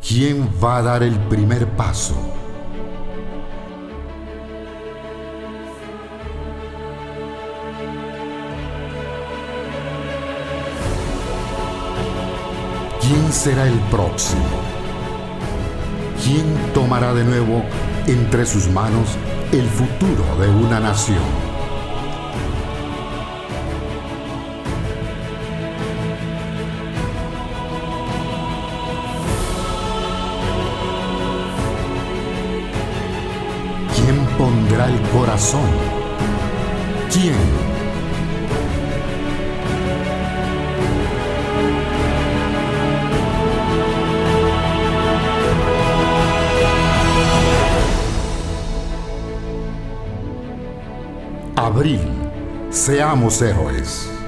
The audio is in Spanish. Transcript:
¿Quién va a dar el primer paso? ¿Quién será el próximo? ¿Quién tomará de nuevo entre sus manos el futuro de una nación? ¿Quién pondrá el corazón? ¿Quién? Abril, seamos héroes.